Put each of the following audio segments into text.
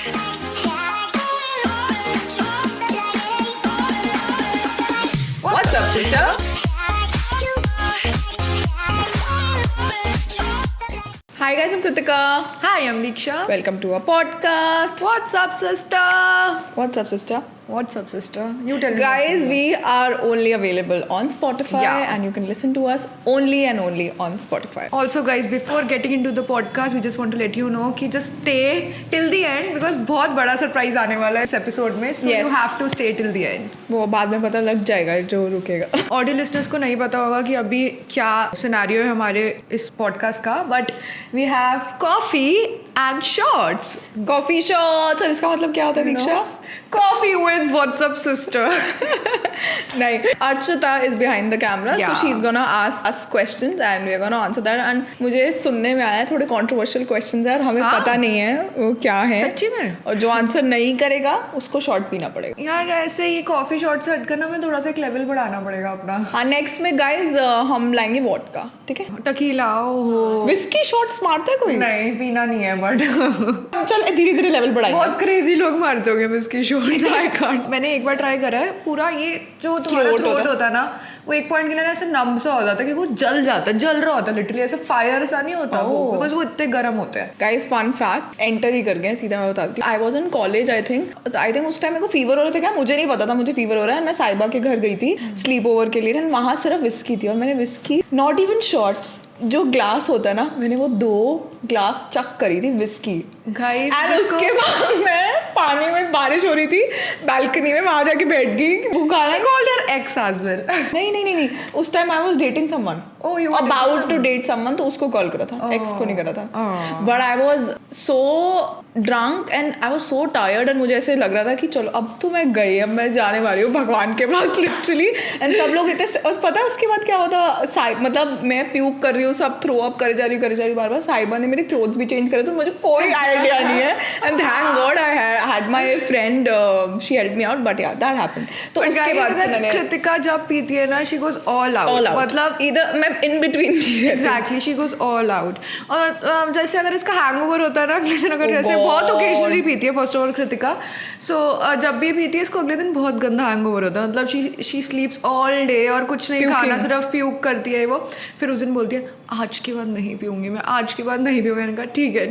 What's up, sister? Hi guys, I'm Kritika. Hi, I'm Diksha. Welcome to our podcast. What's up, sister? What's up, sister? What's up, sister? You tell me. Guys, we are only available on Spotify and you can listen to us only and only on Spotify. Also, guys, before getting into the podcast, we just want to let you know कि just stay till the end because बहुत बड़ा surprise आने वाला है इस episode में. So you have to stay till the end. वो बाद में पता लग जाएगा जो रुकेगा. Audio listeners को नहीं पता होगा कि अभी क्या scenario है हमारे इस podcast का, but we have coffee and shots. Coffee shots. और इसका मतलब क्या होता है दीक्षा? Coffee with what's up, sister. नहीं, Archita is behind the camera, so she's gonna ask us questions and we're gonna answer that. And मुझे सुनने में आया थोड़े controversial questions है और हमें पता नहीं है वो क्या है. सच्ची में? और जो आंसर नहीं करेगा उसको शॉर्ट पीना पड़ेगा. यार ऐसे ये कॉफी शॉट से हटकर ना मैं थोड़ा सा एक लेवल बढ़ाना पड़ेगा अपना. हाँ, नेक्स्ट में गाइज हम लाएंगे वोडका, ठीक है? टकीला हो. विस्की शॉट्स मारता है कोई? नहीं, पीना नहीं है बट चल धीरे धीरे लेवल बढ़ाएंगे. बहुत क्रेजी लोग मारते होंगे विस्की शॉट. I can't. मैंने एक बार ट्राई करा है. पूरा ये जो तुम्हारा थ्रोट होता है ना, वो एक पॉइंट के लिए ऐसे नम सा हो जाता है कि वो जल जाता है, जल रहा होता है लिटरली, ऐसे फायर सा नहीं होता वो, बिकॉज वो इतने गर्म होते हैं. गाइस फन फैक्ट, एंटर ही कर गए सीधा. मैं बताती हूँ, I was in college. I think उस टाइम मेरे को फीवर हो रहा था. क्या मुझे नहीं पता था मुझे फीवर हो रहा है. मैं साहिबा के घर गई थी स्लीप ओवर के लिए, वहाँ सिर्फ विस्की थी और मैंने विस्की, नॉट इवन शॉट्स, जो ग्लास होता है ना, मैंने वो 2 ग्लास चक करी थी विस्की. गाइस एंड उसके बाद मैं पानी में, बारिश हो रही थी बालकनी में, वहां जाके बैठ गई. वो गाना called your ex as well. नहीं, उस time I was dating someone. Oh, you about to date someone, तो उसको कॉल करा था, एक्स को नहीं करा था. But I was so drunk and I was so tired and मुझे ऐसे लग रहा था कि चलो अब तो मैं गई, अब मैं जाने वाली हूँ भगवान के पास लिटरली. एंड सब लोग इतने, और पता है उसके बाद क्या होता, मतलब मैं प्यूक कर रही हूँ, सब थ्रो अप करे जा रही हूँ बार बार. साहिबा ने मेरे क्लोथ्स भी चेंज करे, तो मुझे कोई आइडिया नहीं है. And thank God I had my friend, she help me out. But या दैट हैपेंड. तो उसके बाद से मैंने, कृतिका जब पीती है ना, शी गोज ऑल आउट. मतलब इधर मैं in between. Exactly, she goes all out. और जैसे अगर इसका हैंगओवर होता है ना अगले दिन, अगर जैसे बहुत ओकेजनली पीती है फर्स्ट ऑफ ऑल कृतिका, सो जब भी पीती है इसको अगले दिन बहुत गंदा हैंगओवर होता है. मतलब शी स्लीप्स ऑल डे और कुछ नहीं खाना, सिर्फ प्यूक करती है वो. फिर उस दिन बोलती है आज के बाद नहीं पीऊंगी मैं, आज के बाद नहीं पीऊंगी. मैंने कहा ठीक है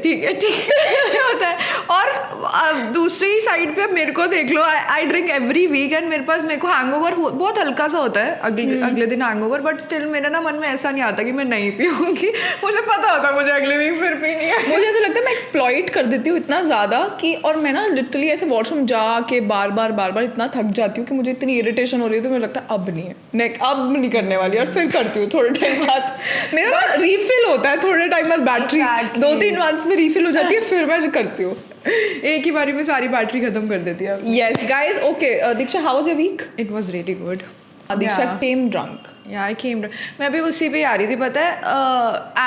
होता है. और दूसरी साइड पे मेरे को देख लो, I drink every weekend मेरे को हैंगओवर बहुत हल्का सा होता है अगले दिन हैंगओवर. बट स्टिल मेरे ना मन में ऐसा नहीं आता कि मैं नहीं पीऊंगी. मुझे पता होता मुझे अगले वीक फिर पीनी है. मुझे ऐसा लगता है मैं एक्सप्लॉइट कर देती हूँ इतना ज़्यादा कि, और मैं ना लिटरली ऐसे वॉशरूम जाके बार बार इतना थक जाती हूँ कि मुझे इतनी इरिटेशन हो रही है, तो मुझे लगता है अब नहीं है, अब नहीं करने वाली. और फिर करती हूँ थोड़े टाइम बाद. मेरा ना रीफिल होता है थोड़े टाइम बाद, बैटरी 2-3 मंथ्स में रीफिल हो जाती है, फिर मैं करती हूँ. एक ही बारी में सारी बैटरी खत्म कर देती है. Yes guys. Okay Diksha, how was your week? It was really good. Diksha came drunk. I came. मैं भी उसी पे आ रही थी. पता है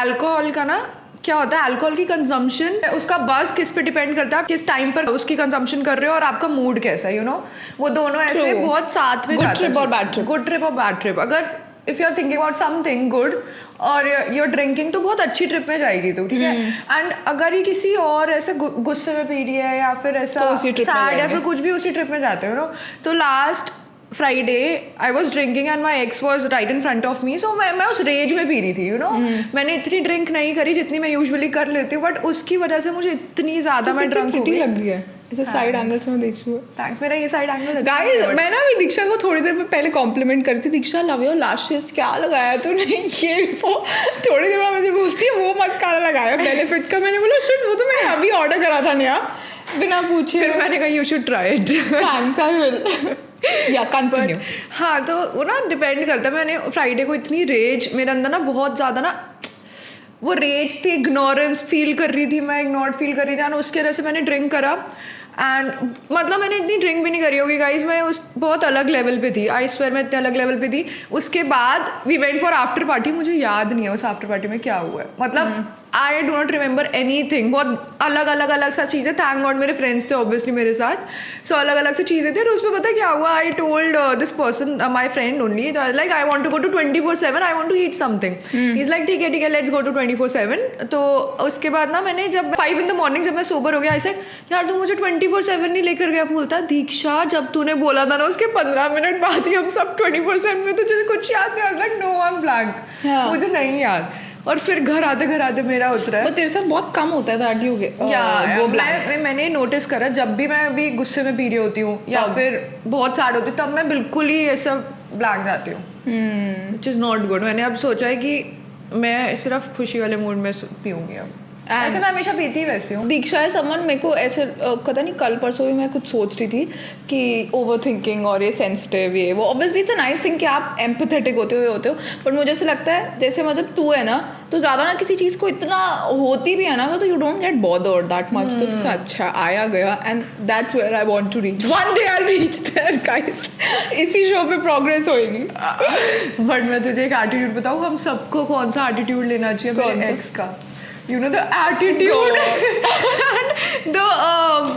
अल्कोहल का ना क्या होता है, अल्कोहल की कंजम्पशन, उसका बस किस पे डिपेंड करता है, आप किस टाइम पर उसकी कंजम्पशन कर रहे हो और आपका मूड कैसा है, वो दोनों ऐसे बहुत साथ में जाते हैं. गुड ट्रिप और बैड ट्रिप. अगर if you are thinking about something good और यू आर ड्रिंकिंग, तो बहुत अच्छी ट्रिप में जाएगी तो, ठीक है. एंड अगर ये किसी और ऐसे गुस्से में पी रही है या फिर ऐसा सैड या फिर कुछ भी, उसी ट्रिप में जाते हो. तो last Friday I was drinking and my ex was right in front of me, so मैं उस रेज में पी रही थी. मैंने इतनी ड्रिंक नहीं करी जितनी मैं यूजुअली कर लेती हूँ, बट उसकी वजह से मुझे इतनी ज़्यादा मैं ड्रंक हो गई. लग रही है ऐसे साइड एंगल से मैं देख रही हूँ. थैंक्स. मेरा ये साइड एंगल गाइस, मैं ना अभी दीक्षा को थोड़ी देर पहले कॉम्प्लीमेंट कर रही थी. दीक्षा लव योर लैशेस, क्या लगाया तूने ये वो. थोड़ी देर बाद मुझे पूछती है वो मस्कारा लगाया बेनिफिट का. मैंने बोला शिट, वो तो मैंने अभी ऑर्डर करा था नया बिना पूछे. फिर मैंने कहा you should try it. Thanks, I will. या कंटिन्यू. हाँ, तो वो ना डिपेंड करता है. मैंने फ्राइडे को इतनी रेज मेरे अंदर ना, बहुत ज़्यादा ना वो रेज थी, इग्नोरेंस फील कर रही थी मैं, इग्नोर्ड फील कर रही थी. उसकी वजह से मैंने ड्रिंक करा एंड मतलब मैंने इतनी ड्रिंक भी नहीं करी होगी गाइज, मैं उस बहुत अलग लेवल पे थी, आई स्वेयर मैं इतने अलग लेवल पे थी। उसके बाद we went for after party, मुझे याद नहीं है उस आफ्टर पार्टी में क्या हुआ है, मतलब I do not remember any thing. बहुत अलग अलग अलग सा चीज़ें, थैंक गॉड मेरे फ्रेंड्स थे ऑब्वियसली मेरे साथ, सो अलग अलग सी चीज़ें थे। और उसमें पता क्या हुआ, I told this person my friend only, like I want to go to 24/7, I want to eat something. Is like ठीक है लेट्स गो टू 24/7। तो उसके बाद ना मैंने जब 5 in the morning जब मैं सोबर हो गया, आई सेड यार तू मुझे 24/7 नहीं लेकर गया। बोलता दीक्षा जब तूने बोला था ना उसके 15 मिनट बाद ही हम सब 24/7 में, तुझे कुछ याद नहीं? Like no I am blank, मुझे नहीं याद। और फिर घर आते मेरा उतरा है। तेरे साथ बहुत कम होता है दैट यू वो ब्लैंक। मैंने नोटिस करा जब भी मैं अभी गुस्से में पी रही होती हूँ या फिर बहुत सैड होती हूँ, तब मैं बिल्कुल ही ऐसा ब्लैक जाती हूँ, विच इज़ नॉट गुड। मैंने अब सोचा है कि मैं सिर्फ खुशी वाले मूड में पीऊँगी अब। ऐसे मैं हमेशा पीती ही वैसे हूँ। दीक्षा है समवन, मेरे को ऐसे पता नहीं कल परसों भी मैं कुछ सोच रही थी कि ओवर थिंकिंग और ये सेंसिटिव ये वो, obviously it's a nice thing कि आप एम्पैथेटिक होते हो, बट मुझे ऐसे लगता है जैसे मतलब तू है ना, तो ज़्यादा ना किसी चीज़ को इतना होती भी है ना तो you don't get bothered that much. तो जैसे अच्छा आया गया, and that's where I want to reach, one day I will reach there guys. इसी शो पे प्रोग्रेस होएगी। बट मैं तुझे एक एटीट्यूड बताऊँ, हम सबको कौन सा एटीट्यूड लेना चाहिए मेरे एक्स का? You know the attitude and the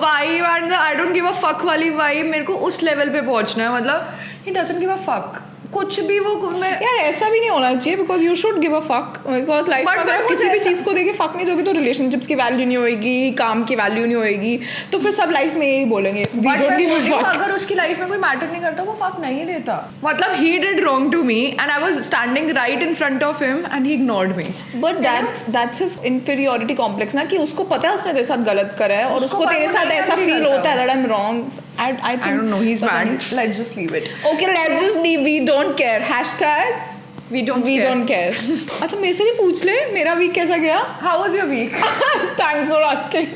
vibe and the I don't give a fuck वाली vibe, मेरे को उस लेवल पे पहुंचना है। मतलब he doesn't give a fuck, कुछ भी वो मैं यार ऐसा भी नहीं होना चाहिए, because you should give a fuck, because life में अगर आप किसी भी चीज़ को देके फक नहीं दोगे तो रिलेशनशिप्स की वैल्यू नहीं होएगी, काम की वैल्यू नहीं होएगी, तो फिर सब लाइफ में यही बोलेंगे we don't give a fuck. अगर उसकी लाइफ में कोई मैटर नहीं करता वो फक नहीं देता। मतलब he did wrong to me and I was standing right in front of him and he ignored me. But that's his inferiority complex ना, कि उसको पता है उसने तेरे साथ गलत करा है और उसको तेरे साथ ऐसा फील होता है that I am wrong. I don't know, he's mad. Let's just leave it. Okay, let's just leave. We don't care. Hashtag we don't care. अच्छा मेरे से भी पूछ ले मेरा वीक कैसा गया? How was your week? Thanks for asking.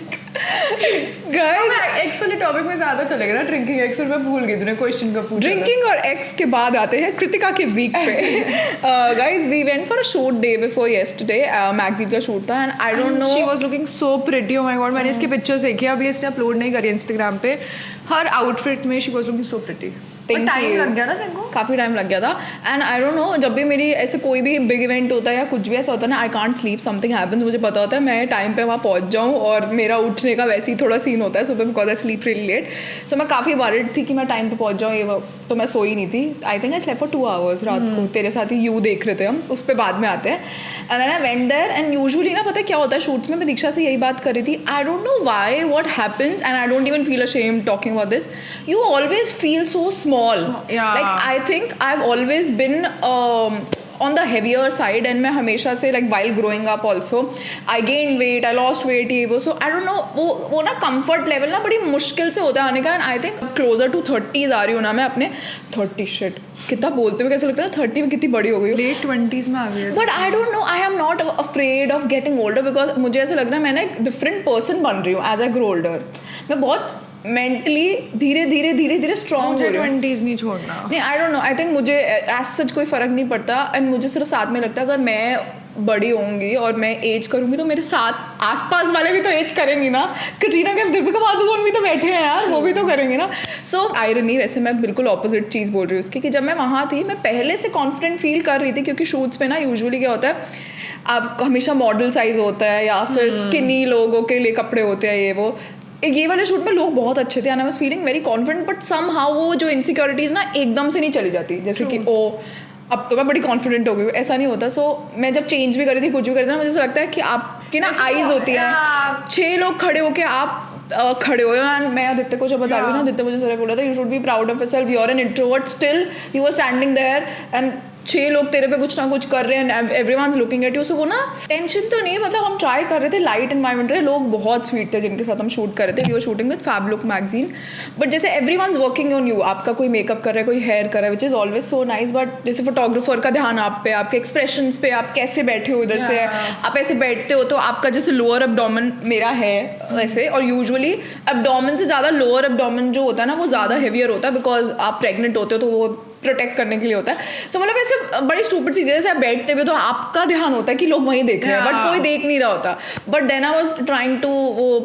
Guys, x वाले टॉपिक में ज़्यादा चलेगा ना, ड्रिंकिंग एक्स, और मैं भूल गई तूने क्वेश्चन का पूछा। ड्रिंकिंग और एक्स के बाद आते हैं कृतिका के वीक पे। Guys we went for a shoot day before yesterday, magazine का शूट था and I don't know she was looking so pretty. Oh my god, मैंने इसकी पिक्चर्स देखी, अभी इसने अपलोड नहीं करी इंस्टाग्राम पे। हर आउटफिट में she was looking so pretty. Time लग गया ना तेरे को? काफ़ी टाइम लग गया था एंड आई डोंट नो, जब भी मेरी ऐसे कोई भी बिग इवेंट होता है या कुछ भी ऐसा होता है ना, I can't sleep, something happens, मुझे पता होता है मैं टाइम पे वहाँ पहुँच जाऊँ, और मेरा उठने का वैसे ही थोड़ा सीन होता है सुबह because I sleep really late. So मैं काफ़ी वरिड थी कि मैं टाइम पे पहुँच जाऊँ, ये तो मैं सोई नहीं थी। I think I slept for 2 hours रात को, तेरे साथ ही यू देख रहे थे हम, उस पर बाद में आते हैं। And then I went there and usually ना पता है क्या होता है शूट्स में, मैं दीक्षा से यही बात कर रही थी, आई don't know why what happens and I don't even feel ashamed talking about this, you always feel so small. Like I think I have always been on the heavier side and मैं हमेशा से like while growing up also I gained weight, I lost weight, ये वो, so I don't know, वो ना comfort level ना बड़ी मुश्किल से होता है आने का। and I think closer to 30s आ रही हूँ ना मैं अपने 30 shit कितना बोलते हुए कैसे लगता है 30 में कितनी बड़ी हो गई, लेट 20s में आ गई है। But I don't no, I am not afraid of getting older because मुझे ऐसा लग रहा है मैं ना एक डिफरेंट पर्सन बन रही हूँ एज आई ग्रो ओल्डर। मैं बहुत मेंटली धीरे धीरे स्ट्रॉन्ग हो रही हूँ। 20s नहीं छोड़ना। नहीं आई डोंट नो, आई थिंक मुझे एज सच कोई फ़र्क नहीं पड़ता एंड मुझे सिर्फ साथ में लगता है अगर मैं बड़ी होंगी और मैं एज करूँगी तो मेरे साथ आसपास वाले भी तो एज करेंगी ना। कटरीना कैफ, दीपिका पादुकोण भी तो बैठे हैं यार, वो भी तो करेंगे ना। सो आयरनी, वैसे मैं बिल्कुल ऑपोजिट चीज़ बोल रही हूँ उसकी, कि जब मैं वहाँ थी मैं पहले से कॉन्फिडेंट फील कर रही थी, क्योंकि शूट्स पे ना यूजुअली क्या होता है आप हमेशा मॉडल साइज होता है या फिर स्किनी लोगों के लिए कपड़े होते हैं ये वो। ये वाले शूट में लोग बहुत अच्छे थे and I was feeling very confident, but somehow वो जो इनसिक्योरिटीज़ ना एकदम से नहीं चली जाती, जैसे कि ओ अब तो मैं बड़ी कॉन्फिडेंट हो गई हूँ, ऐसा नहीं होता। सो मैं जब चेंज भी करी थी कुछ भी करी थी ना, मुझे ऐसा लगता है कि आपकी ना आईज होती हैं, 6 लोग खड़े होके आप खड़े हो। एंड मैं आदित्य को जब बता रही थी ना, आदित्य मुझे सर बोला था you should be proud of yourself, you are an introvert still, you are standing there and 6 लोग तेरे पे कुछ ना कुछ कर रहे हैं and everyone's looking at you. So वो ना टेंशन तो नहीं, मतलब हम ट्राई कर रहे थे, लाइट एनवायरनमेंट रहे, लोग बहुत स्वीट थे जिनके साथ हम शूट कर रहे थे। We were shooting with fab look magazine, but जैसे एवरीवनस वर्किंग ऑन यू, आपका कोई मेकअप कर रहा है, कोई हेयर कर रहा है, which is always so nice. But जैसे फोटोग्राफर का ध्यान आप पे, आपके एक्सप्रेशंस पे, आप कैसे बैठे हो, इधर से आप ऐसे बैठते हो तो आपका जैसे लोअर एब्डोमेन मेरा है वैसे, और यूजुअली एब्डोमेन से ज़्यादा लोअर एब्डोमेन जो होता है ना वो ज़्यादा हेवियर होता है बिकॉज आप प्रेग्नेंट होते हो तो वो प्रोटेक्ट करने के लिए होता है. सो मतलब ऐसे बड़ी स्टूपिड चीजें, जैसे आप बैठते हुए तो आपका ध्यान होता है कि लोग वहीं देख रहे हैं, बट कोई देख नहीं रहा होता. But then I was trying to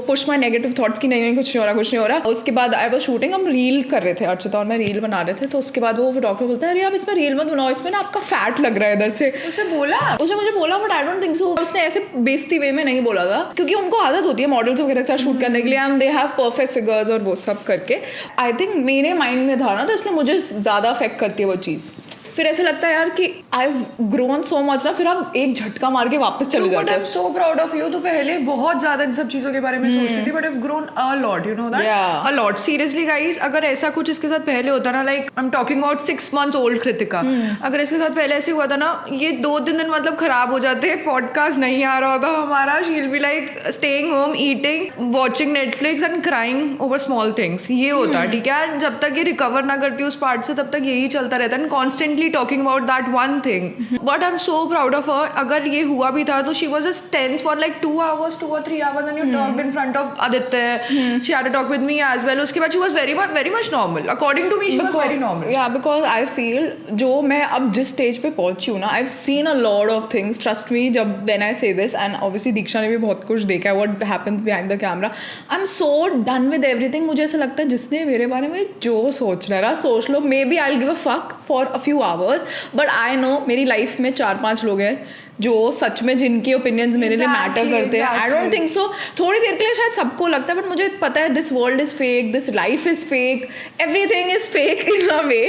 push my negative thoughts कि नहीं कुछ नहीं हो रहा. उसके बाद आई वाज शूटिंग, हम रील कर रहे थे अर्चिता और मैं रील बना रहे थे. तो उसके बाद वो डॉक्टर बोलता है अरे आप इसमें रील मत बनाओ, इसमें ना आपका फैट लग रहा है इधर से. उसने मुझे बोला but I don't think so. उसने ऐसे बेइज्जती वे में नहीं बोला था, क्योंकि उनको आदत होती है मॉडल्स वगैरह के साथ शूट करने के लिए, and they have perfect figures और वो सब करके. आई थिंक मेरे माइंड में था ना, तो इसलिए मुझे ज़्यादा अफेक्ट करती है वो चीज़. फिर ऐसे लगता है यार कि I have grown so much ना, फिर आप एक झटका मार के वापस चले जाते हैं. So proud of you. तो पहले बहुत ज्यादा इन सब चीजों के बारे में सोचती थी, but I have grown a lot, you know that, a lot. Seriously guys, अगर ऐसा कुछ इसके साथ पहले होता ना, like I am talking about 6 months old Kritika, अगर इसके साथ पहले ऐसे हुआ था ना, ये 2-3 दिन मतलब खराब हो जाते, पॉडकास्ट नहीं आ रहा होता हमारा. She will be like staying home, eating, watching Netflix and crying over small things. ये होता है, ठीक है. जब तक ये रिकवर ना करती उस पार्ट से, तब तक यही चलता रहता है, and constantly talking about that one thing. But I'm so proud of her. अगर ये हुआ भी था तो she was just tense for like 2 or 3 hours and you talked in front of Aditya. She had to talk with me as well. उसके बाद she was very much normal. According to me, she was very normal. Yeah, because I feel जो मैं अब जिस stage पे पहुंची हूँ ना, I've seen a lot of things. Trust me, जब when I say this, and obviously दीक्षा ने भी बहुत कुछ देखा है what happens behind the camera. I'm so done with everything. मुझे ऐसा लगता है जिसने मेरे बारे में जो सोच रहा है सोच लो. Maybe I'll give a fuck for a few hours, but I know मेरी लाइफ में 4-5 लोग हैं जो सच में जिनकी ओपिनियंस मेरे लिए मैटर करते हैं. I don't think so. थोड़ी देर के लिए शायद सबको लगता है, बट मुझे पता है this world is fake, this life is fake, everything is fake in a way.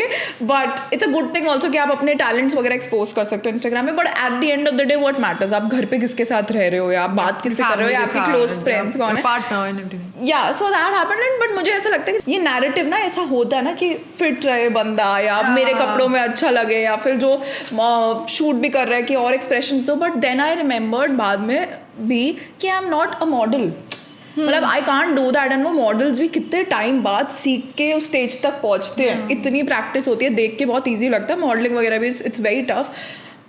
But it's a good thing also कि आप अपने टैलेंट्स वगैरह एक्सपोज कर सकते हो इंस्टाग्राम में. But at the end of the day what matters, आप घर पे किसके साथ रह रहे हो, या आप बात किससे कर रहे हो, या आपके क्लोज फ्रेंड्स कौन है. या सो दैट हैपेंड. बट मुझे ऐसा लगता है कि ये नैरेटिव ना ऐसा होता है ना कि फिट रहे बंदा, या मेरे कपड़ों में अच्छा लगे, या फिर जो शूट भी कर रहा है कि और एक्सप्रेशंस दो. बट देन आई रिमेंबर्ड बाद में भी कि I am not a model. मतलब I can't do that. And वो मॉडल्स भी कितने टाइम बाद सीख के उस स्टेज तक पहुंचते हैं. इतनी प्रैक्टिस होती है, देख के बहुत ईजी लगता है. मॉडलिंग वगैरह भी इट्स वेरी टफ.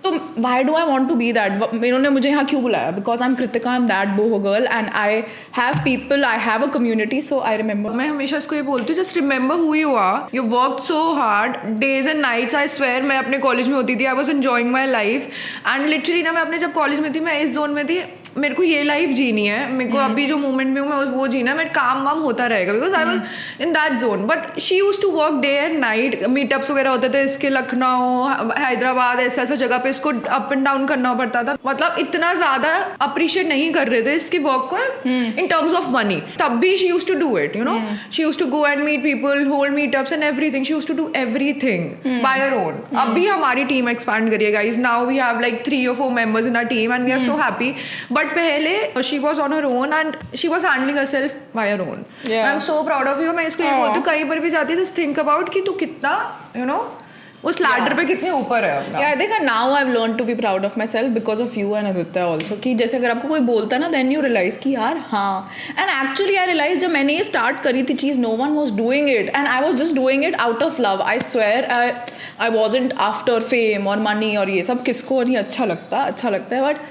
तो why do I want to be that. इन्होंने मुझे यहाँ क्यों बुलाया? Because I am Kritika, I am that boho girl, and I have people, I have a community. So I remember. मैं हमेशा इसको ये बोलती हूँ, just remember who you are. You work so hard days and nights. I swear, मैं अपने college में होती थी, I was enjoying my life. And literally ना, मैं अपने जब कॉलेज में थी, मैं इस जोन में थी, मेरे को ये लाइफ जीनी है, मेरे को अभी जो मोमेंट में हूँ मैं वो जीना है, मेरा काम वाम होता रहेगा, because I was in that zone. But she use to work day and night. Meetups वगैरह होते थे इसके, लखनऊ, हैदराबाद, ऐसा जगह पे इसको अप एंड डाउन करना पड़ता था. मतलब इतना ज्यादा अप्रिशिएट नहीं कर रहे थे इसकी वर्क को इन टर्म्स ऑफ मनी. तब भी she use to do it, you know. She use to go and meet people, hold meetups and everything. She use to do everything by her own. अब भी हमारी team expand करिए guys. Now we have like 3 or 4 members in our team and we are so happy. But पहले she was on her own and she was handling herself by her own. I'm so proud of you. मैं इसको ये बोलती हूँ, कहीं पर भी जाती है just think about कि तू कितना, you know, उस लैडर पे कितने ऊपर है अपना. Yeah, I think now I've learned to be proud of myself because of you and Aditya also. कि जैसे अगर आपको कोई बोलता है ना, then you realize कि यार हाँ. And actually I realized जब मैंने ये start करी थी चीज़, no one was doing it and I was just doing it out of love. I swear I wasn't after fame और money और ये सब. किसको नहीं अच्छा लगता है, but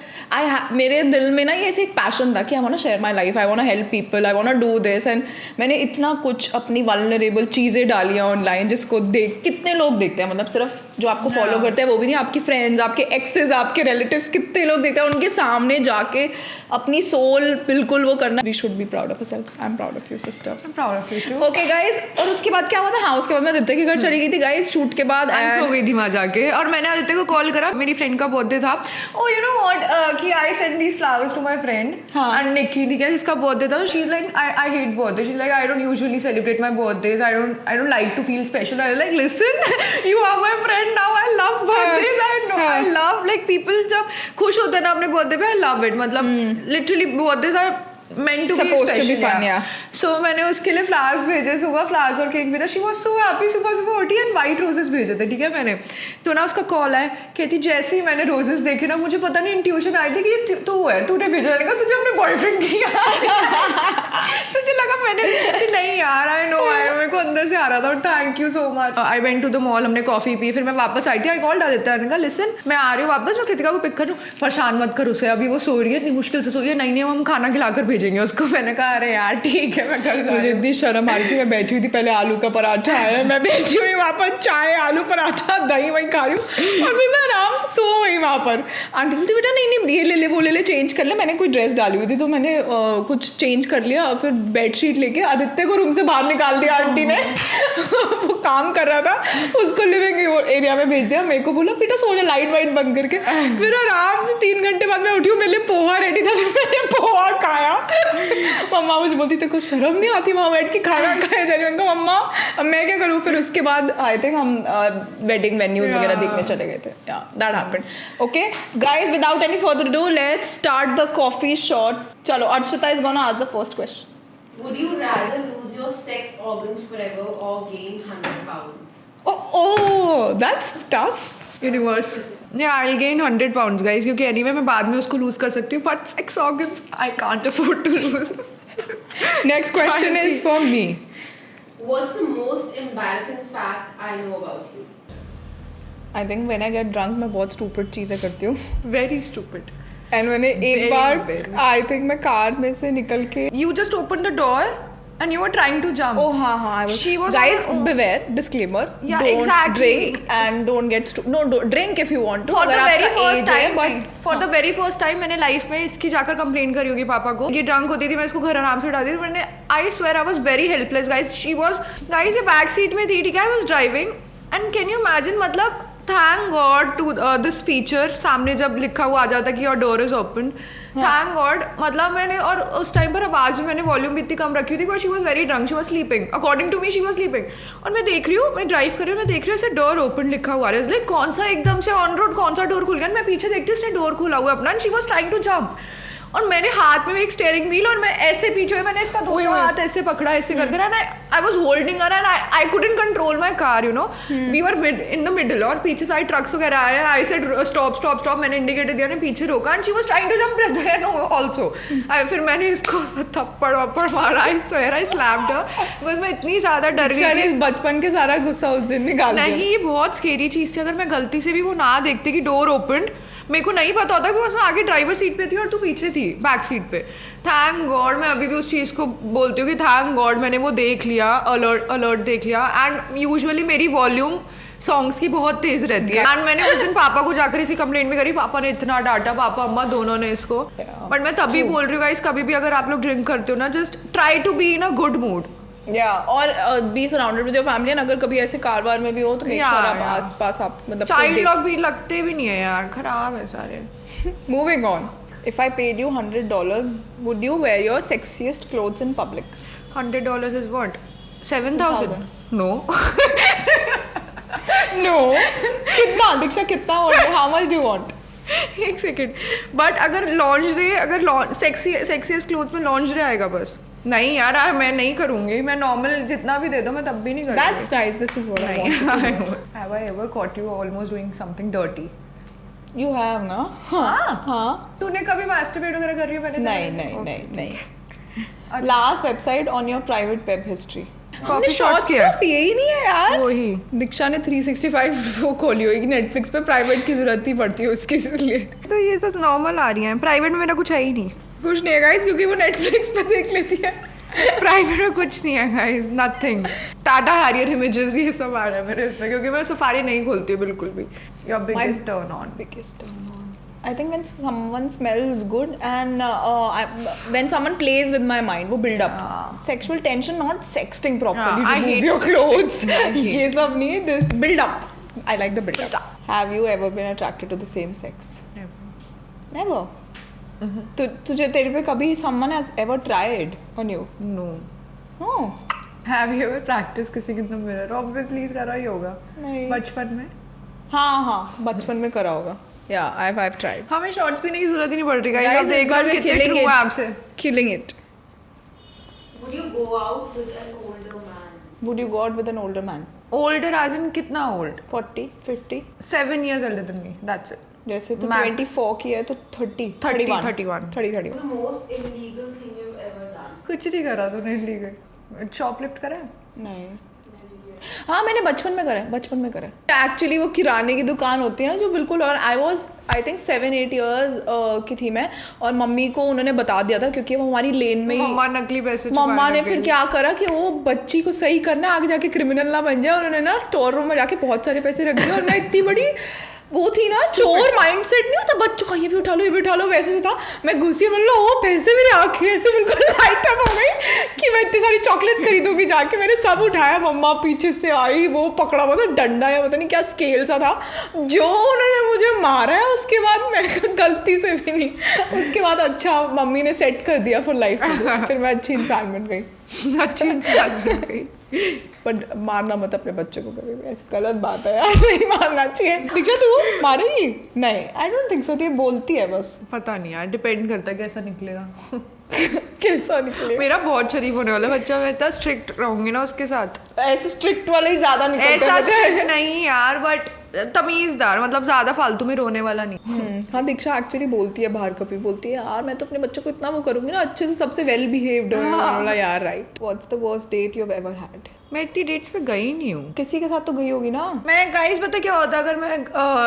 मेरे दिल में ना ये ऐसे एक पैशन था कि I want to share my life, I want to help people, I want to do this. And मैंने इतना कुछ अपनी वल्नरेबल चीज़ें डाली हैं ऑनलाइन, जिसको कितने लोग देखते हैं. मतलब सिर्फ जो आपको फॉलो करते हैं वो भी नहीं, आपके फ्रेंड्स, आपके एक्सेस, आपके रिलेटिव्स, कितने लोग देखते हैं. उनके सामने जाके अपनी सोल बिल्कुल वो करना. We should be proud of ourselves. I am proud of you sister. I am proud of you too. Okay guys, और उसके बाद क्या हुआ था? हाँ, उसके बाद मैं आदित्य के घर चली गई थी गाइस शूट के बाद. हो गई थी वहाँ जाके, और मैंने आदित्य को कॉल करा. मेरी फ्रेंड का बर्थडे था. ओ यू नो व्हाट, कि I send these flowers to my friend. And Nikki, ठीक है, जिसका बर्थडे था, she's like I hate birthday. She's like I don't usually celebrate my birthdays. I don't like to feel special. I was like, listen, you are my friend now. I love birthdays. I know. I love like people जब खुश होते हैं ना अपने birthday पे, I love it. मतलब literally birthdays are meant to be special. Fun, yeah. So मैंने उसके लिए फ्लावर्स भेजे, सुबह फ्लावर्स और केक भेजा. She was so happy. सुबह उठी एंड वाइट रोजेस भेजे थे, ठीक है. मैंने तो ना उसका कॉल आया, कहती जैसे ही मैंने रोजेस देखे ना, मुझे पता नहीं इंट्यूशन आई थी कि ये तू है, तूने भेजा रहेगा, तुझे अपने बॉयफ्रेंड किया. तुझे लगा मैंने नहीं यार, आई नो, मेरे को को अंदर से आ रहा था, thank you so much. I went to the mall, हमने कॉफी पी, फिर मैं वापस आई थी। आई कॉल्ड आदित्य, मैंने कहा लिसन मैं आ रही हूँ वापस, मैं कृतिका को पिक कर लूँ। परेशान मत कर उसे, अभी वो सो रही है, इतनी मुश्किल से सो रही है, नहीं हम खाना खिलाकर भेजेंगे उसको। मैंने कहा अरे यार ठीक है, मैं कल। मुझे इतनी शर्म आ रही थी, मैं बैठी हुई थी, पहले आलू का पराठा आया, मैं बैठी हुई वहाँ पर चाय, आलू पराठा, दही वही खा रही हूँ, और फिर मैं आराम से सो गई वहाँ पर। आंटी बोलती बेटा नहीं ये ले ले वो ले ले, चेंज कर ले। मैंने कोई ड्रेस डाली हुई थी तो मैंने कुछ चेंज कर लिया, और फिर बेडशीट लेके आदित्य को रूम से बाहर निकाल दिया आंटी ने। वो काम कर रहा था, उसको लिविंग एरिया में भेज दिया, मेरे को बोला बेटा सो जा, लाइट वाइट बंद करके। फिर आराम से 3 घंटे बाद मैं उठी हूँ, मेरे लिए पोहा रेडी था, तो मैंने पोहा खाया। मम्मा मुझे बोलती तेरे को शर्म नहीं आती वहाँ बैठ के खाना खाया जा रही है? मैंने कहा मम्मा अब मैं क्या करूँ। फिर उसके बाद आए थे हम वेडिंग वेन्यूज वगैरह देखने चले गए थे। That happened. Okay guys, without any further ado, let's start the coffee shot. चलो, Arshita is gonna ask the first question. Would you rather lose your sex organs forever or gain 100 pounds? Oh, that's tough. Universe, या I gain 100 pounds guys, क्योंकि anyway मैं बाद में उसको lose कर सकती हूँ, but sex organs I can't afford to lose. Next question is for me. What's the most embarrassing fact I know about you? I think when I get drunk मैं बहुत stupid चीज़ें करती हूँ। Very stupid. And मैंने एक बार I think मैं car में से निकल के You just opened the door and you were trying to jump. Oh हाँ I was. She was Guys, on her own. beware, disclaimer. Yeah, don't exactly. drink and don't get no drink if you want to. For the अगर very आपका first age है, time, but for the very first time मैंने life में इसकी जाकर complain करी होगी पापा को। ये ड्रंक होती थी, मैं इसको घर आराम से उठा दी थी। मैंने I swear I was very helpless guys. She was guys, ये बैक सीट में थी, ठीक है, I was driving and can you imagine, मतलब thank God to this feature, सामने जब लिखा हुआ आ जाता कि your door is open, thank God. मतलब मैंने, और उस टाइम पर आवाज़ में मैंने वॉल्यूम भी इतनी कम रखी थी, but she was very drunk, she was sleeping, according to me she was sleeping. और मैं देख रही हूँ, मैं ड्राइव कर रही हूँ, मैं देख रही हूँ ऐसे डोर ओपन लिखा हुआ है, लाइक कौन सा एकदम से ऑन रोड कौन सा डोर खुल गया। मैं पीछे देखती हूँ, उसने डोर खोला हुआ अपना, and she was trying to jump, और मेरे हाथ में एक स्टीयरिंग व्हील, और मैं ऐसे पीछे हुई, मैंने इसका दूसरा हाथ ऐसे पकड़ा, ऐसे करके, and I was holding her, and I couldn't control my car, you know, we were in the middle, और पीछे साइड ट्रक्स वगैरह आए, I said stop stop stop, मैंने इंडिकेटर दिया, ने पीछे रोका, and she was trying to jump there also. फिर मैंने इसको थप्पड़ वप्पड़ मारा, I swear I slapped her, because मैं इतनी ज्यादा डर गई थी। बचपन के सारा गुस्सा उस दिन निकाल दिया। नहीं, ये बहुत स्केरी चीज थी। अगर मैं गलती से भी वो ना देखती कि डोर ओपन, मेरे को नहीं पता होता, बिकॉज मैं आगे ड्राइवर सीट पे थी और तू पीछे थी बैक सीट पे। थैंक गॉड, मैं अभी भी उस चीज़ को बोलती हूँ कि थैंक गॉड मैंने वो देख लिया, अलर्ट देख लिया। एंड यूजुअली मेरी वॉल्यूम सॉन्ग्स की बहुत तेज रहती है, एंड मैंने उस दिन पापा को जाकर इसी कंप्लेंट भी करी, पापा ने इतना डांटा, पापा अम्मा दोनों ने इसको। बट मैं तभी बोल रही हूँ गाइस, कभी भी अगर आप लोग ड्रिंक करते हो ना, just try to be in a good mood. और be surrounded with your family, and अगर कभी ऐसे कारवार में भी हो तो मेक श्योर आप आस-पास आप मतलब चाइल्ड लॉक भी लगते भी नहीं है यार, खराब है सारे। Moving on. If I paid you $100, would you wear your sexiest clothes in public? $100 is what? 7,000? No. No. कितना दीक्षा, कितना want? How much do you want? एक सेकेंड, बट अगर लॉन्जरे, अगर सेक्सीएस्ट क्लोथ में लॉन्जरे आएगा बस। नहीं यार, मैं नहीं करूंगी, मैं नॉर्मल जितना भी दे दो मैं तब भी नहीं करूंगी। That's nice. This is what I want. Have I ever caught you almost doing something dirty? You have ना? हाँ. तूने कभी masturbate वगैरह कर रही है? मैंने नहीं. Last website on your private web history. Coffee shots किया? तो पिए ही नहीं है यार। वही। दीक्षा ने 365 वो खोली होगी नेटफ्लिक्स पे, प्राइवेट की जरूरत ही पड़ती है उसके लिए। तो ये तो नॉर्मल आ रही है, प्राइवेट में मेरा कुछ है ही नहीं। कुछ नहीं है गाइस, क्योंकि वो नेटफ्लिक्स पे देख लेती है। प्राइवेट में कुछ नहीं है guys, nothing. Tata Harrier images ये सब आ रहा है मेरे इसमें, क्योंकि मैं सफारी नहीं खोलती हूँ बिल्कुल भी। Your biggest turn on. I think when someone smells good and when someone plays with my mind, वो build up. Sexual tension, not sexting properly. I remove hate your clothes. sexting. ये सब नहीं, this build up. I like the build up. Have you ever been attracted to the same sex? Never. तुझे तेरे पे कभी someone has ever tried on you? No. No. Have you ever practiced kissing in the mirror? Obviously करा ही होगा। नहीं। बचपन में? हाँ, बचपन में करा होगा। Yeah, I've tried. हमें शॉर्ट्स पीने की जरूरत ही नहीं पड़ रही गाइस, Guys, अब देख लो कितने ट्रू है आपसे। Killing it. Would you go out with an older man? Would you go out with an older man? Older as in कितना old? 40, 50? 7 years older than me. That's it. जैसे तो Max. 24 की है तो 30, 30, 31. 31. 30, 31. What's the most illegal thing you've ever done? कुछ नहीं करा तूने illegal. शॉपलिफ्ट करा? नहीं। हाँ मैंने बचपन में करा एक्चुअली। वो किराने की दुकान होती है ना जो बिल्कुल, और आई थिंक 7-8 years की थी मैं, और मम्मी को उन्होंने बता दिया था क्योंकि वो हमारी लेन में ही। मम्मा नकली पैसे मम्मा ने फिर क्या करा कि वो बच्ची को सही करना, आगे जाके क्रिमिनल ना बन जाए, उन्होंने ना स्टोर रूम में जाके बहुत सारे पैसे रख दिए। और मैं इतनी बड़ी वो थी ना, चोर माइंडसेट नहीं होता बच्चों का, ये भी उठा लो वैसे से था। मैं घुसी, मतलब वो पैसे, मेरी आंखें ऐसे बिल्कुल लाइट अप हो गई कि मैं इतनी सारी चॉकलेट्स खरीदूंगी जाके। मैंने सब उठाया, मम्मा पीछे से आई, वो पकड़ा हुआ था डंडा या पता नहीं क्या स्केल सा था, जो उन्होंने मुझे मारा है। उसके बाद मैंने गलती से भी नहीं, उसके बाद अच्छा मम्मी ने सेट कर दिया फॉर लाइफ। फिर मैं अच्छी इंसान बन गई। अच्छी इंसान बन गई। पर मारना मत अपने बच्चे को कभी भी, ऐसी गलत बात है यार, नहीं मारना चाहिए। दीक्षा तू मारेगी? नहीं, आई डोंट थिंक सो। ये बोलती है बस। पता नहीं यार, डिपेंड करता है कैसा निकलेगा। कैसा निकले? मेरा बहुत शरीफ होने वाला बच्चा, मैं इतना स्ट्रिक्ट रहूंगी ना उसके साथ। ऐसे स्ट्रिक्ट वाला ही ज्यादा निकलता ऐसा है। strict नहीं यार, बट तमीजदार, मतलब ज्यादा फालतू में रोने वाला नहीं। हाँ दीक्षा एक्चुअली बोलती है बाहर, कभी बोलती है यार मैं तो अपने बच्चों को इतना वो करूंगी ना, अच्छे से सबसे वेल बिहेव्ड हो यार। Right. What's the worst date you have ever had? मैं इतनी डेट्स पे गई नहीं हूँ। किसी के साथ तो गई होगी ना? मैं गाइस पता क्या होता है, अगर मैं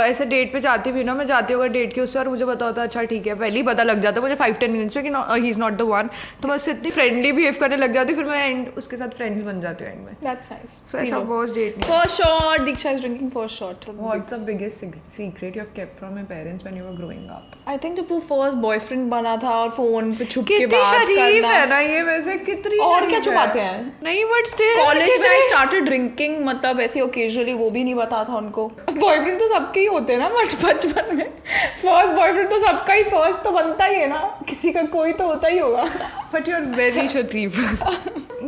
ऐसे डेट पे जाती भी ना, मैं जाती हूँ अगर डेट के उससे, और मुझे पता होता है अच्छा ठीक है, पहले ही पता लग जाता है मुझे 5-10 मिनट्स में कि he is not the one, तो मैं उससे इतनी फ्रेंडली बिहेव करने लग जाती हूँ, फिर मैं एंड उसके साथ फ्रेंड्स बन जाती हूँ एंड में। That's nice. सो ऐसा वर्स्ट डेट नहीं। First shot, Diksha is drinking first shot. What's the biggest secret you have kept from your parents when you were growing up? I think जब वो फर्स्ट बॉयफ्रेंड बना था और phone पे छुप के कितनी बात शरीफ करना है ना ये, वैसे कितनी और शरीफ क्या है। छुपाते हैं? नहीं बट स्टिल कॉलेज में आई स्टार्टेड ड्रिंकिंग, मतलब ऐसे ओकेजनली, वो भी नहीं पता था उनको। बॉयफ्रेंड तो सबके ही होते हैं ना बचपन में। फर्स्ट बॉयफ्रेंड तो सबका ही फर्स्ट तो बनता ही है ना, किसी का कोई तो होता ही होगा। बट यू आर वेरी शरीफ।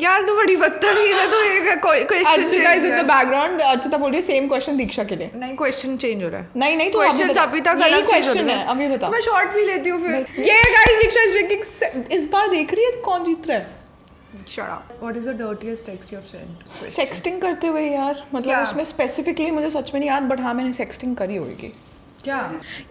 यार तो बड़ी बदतमीज है। तो ये question Archita is in the background. Archita बोल रही है सेम क्वेश्चन दीक्षा के लिए। नहीं, क्वेश्चन चेंज हो रहा है। नहीं तो क्वेश्चन अभी तक यही अलग क्वेश्चन है, अभी बता। मैं शॉर्ट भी लेती हूँ फिर। ये गाइस दीक्षा इज ड्रिंकिंग। इस बार देख रही है कौन जीत रहा है। Shut up. What is the dirtiest text you have sent? Sexting करते हुए यार, मतलब क्या? उसमें स्पेसिफिकली मुझे सच में नहीं याद, बट हाँ मैंने सेक्सटिंग करी होगी। क्या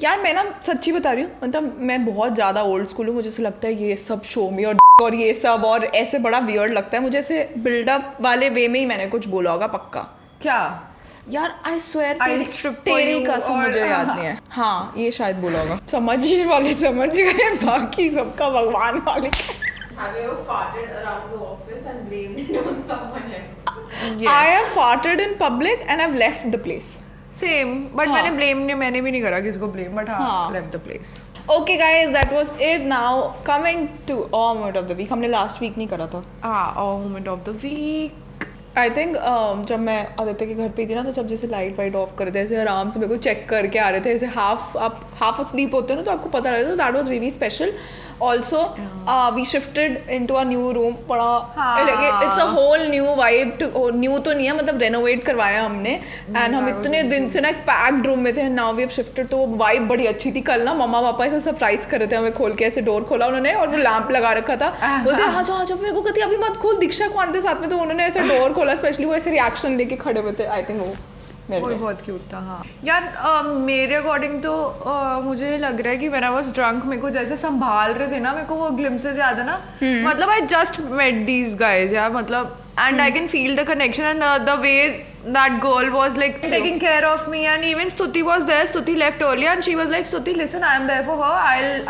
यार मैं ना सच्ची बता रही हूँ, मतलब मैं बहुत ज़्यादा ओल्ड स्कूल हूँ। मुझे ऐसा लगता है ये सब शो मी और ये सब, और ऐसे बड़ा वियर्ड लगता है मुझे। ऐसे बिल्डअप वाले वे में ही मैंने कुछ बोला होगा पक्का। क्या यार I swear I'll strip for तेरी you कसम और- मुझे याद नहीं है। हाँ ये शायद बोला होगा। समझिए वाले समझ गए, बाकी सबका भगवान वाले। Have you ever farted around the office and blamed it on someone else? Yes. I have farted in public and I've left the place. Same, but हाँ. मैंने भी नहीं करा किसको ब्लेम, बट हाँ हाँ. Left the place. Okay guys, that was it. Now coming to our moment of the week. हमने last week नहीं करा था। हाँ, और moment of the week. I think जब मैं आदित्य के घर पे थी ना, तो सब जैसे लाइट वाइट ऑफ कर रहे थे, ऐसे आराम से मेरे को चेक करके आ रहे थे, ऐसे हाफ स्लीप होते हैं ना, तो आपको पता रहता है। That was really special. Also we shifted into a new room. बड़ा it's a whole new vibe. New तो नहीं है, मतलब रेनोवेट करवाया हमने। एंड हम इतने दिन से ना एक पैक्ड रूम में थे, नाउ वी हैव शिफ्टेड, तो वो वाइब बड़ी अच्छी थी। कल ना मम्मा पापा ऐसे सरप्राइज कर रहे थे हमें, खोल के ऐसे डोर खोला उन्होंने, और वो लैंप लगा रखा था। बोलते आ जाओ, मेरे को कहती अभी मत खोल, दीक्षा को आने साथ में, तो उन्होंने ऐसे डोर खोला, स्पेशली वो ऐसे रिएक्शन लेके खड़े हुए थे। आई थिंक वो मेरे लिए बहुत क्यूट था। हाँ यार, मेरे अकॉर्डिंग तो मुझे लग रहा है कि व्हेन आई वाज ड्रंक, मेरे को जैसे संभाल रहे थे ना, मेरे को वो ग्लिम्सेस याद है ना। मतलब I just met these guys यार, मतलब and I can feel the connection and the way that girl was like taking care of me, and even Stuti was there. Stuti left earlier and she was like, Stuti listen, I am there for her,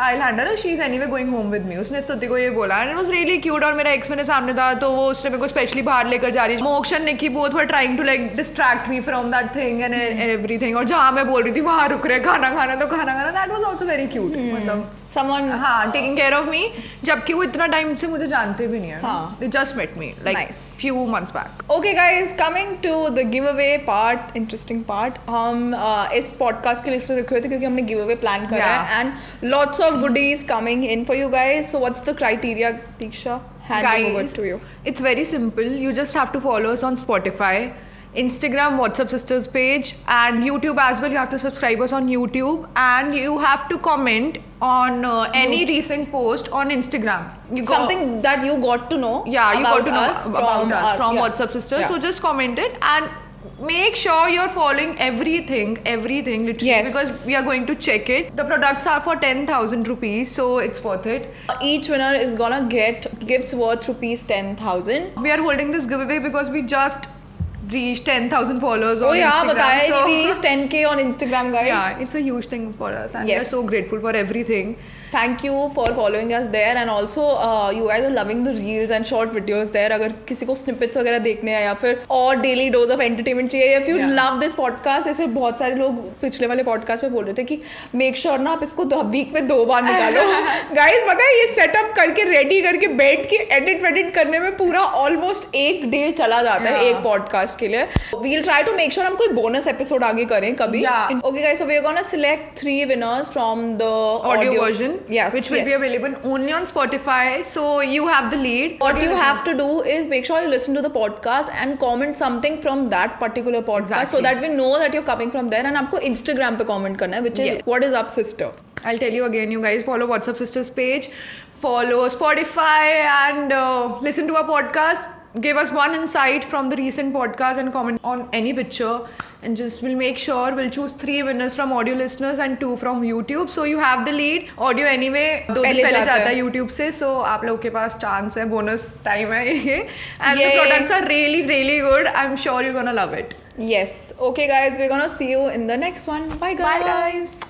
I'll handle her, she's anyway going home with me. उसने Stuti को ये बोला and it was really cute। और मेरा ex मेरे सामने था, तो वो उसने मेरे को स्पेशली बाहर लेकर जा रही। मोक्ष and Nikki both were trying to like distract me from that thing and everything। और जहाँ मैं बोल रही थी वहाँ रुक रहे खाना खाना, तो खाना खाना, that was also very cute। मतलब someone हाँ टेकिंग केयर ऑफ मी, जबकि वो इतना टाइम से मुझे जानते भी नहीं है। हाँ. They just met me like Nice. few months back। Okay guys, coming to the give away part, interesting part. हम इस पॉडकास्ट के लिए इसलिए रखे हुए थे क्योंकि हमने गिव अवे प्लान करा है, and lots of goodies coming in for you guys. So what's the criteria, Diksha? Handing over to you. It's very simple. You just have to follow us on Spotify, Instagram, WhatsApp Sisters page, and YouTube as well. You have to subscribe us on YouTube, and you have to comment on any recent post on Instagram. Something that you got to know. Yeah, you got to know us about us from yeah. WhatsApp Sisters. Yeah. So just comment it, and make sure you're following everything literally, Yes. because we are going to check it. The products are for 10,000 rupees, so it's worth it. Each winner is gonna get gifts worth rupees 10,000. We are holding this giveaway because we just reached 10,000 followers Oh on yeah, Instagram. बताया so- we reached 10K on Instagram, guys. Yeah, it's a huge thing for us, and Yes. we're so grateful for everything. Thank you for following us there, and also you guys are loving the reels and short videos there. अगर किसी को snippets वगैरह देखने हैं या फिर और daily dose of entertainment चाहिए, if you Yeah. love this podcast, जैसे बहुत सारे लोग पिछले वाले podcast में बोल रहे थे कि make sure ना आप इसको week में 2 बार निकालो. Guys पता है ये setup करके ready करके बैठ के edit करने में पूरा almost 1 day चला जाता है Yeah. एक podcast के लिए. We'll try to make sure हम कोई bonus episode आगे करें कभी. Yeah. Okay guys, so we're gonna select 3 winners from the Audio version, Yes, which will be yes. available only on Spotify. So you have the lead. What you have to do is make sure you listen to the podcast and comment something from that particular podcast so Exactly. that we know that you're coming from there. And आपको Instagram पे comment करना है, which is Yeah. what is up sister. I'll tell you again, you guys follow WhatsApp Sisters page, follow Spotify, and listen to our podcast. Give us one insight from the recent podcast and comment on any picture. And just we'll make sure we'll choose 3 winners from audio listeners and 2 from YouTube. So you have the lead. Audio anyway 2 दिन पहले पहले जाता जाता है है YouTube से. So आप लोग के पास chance है, bonus time है ये. And the Yay. products are really really good. I'm sure you're gonna love it. Yes. Okay guys, we're gonna see you in the next one. Bye guys. Bye guys.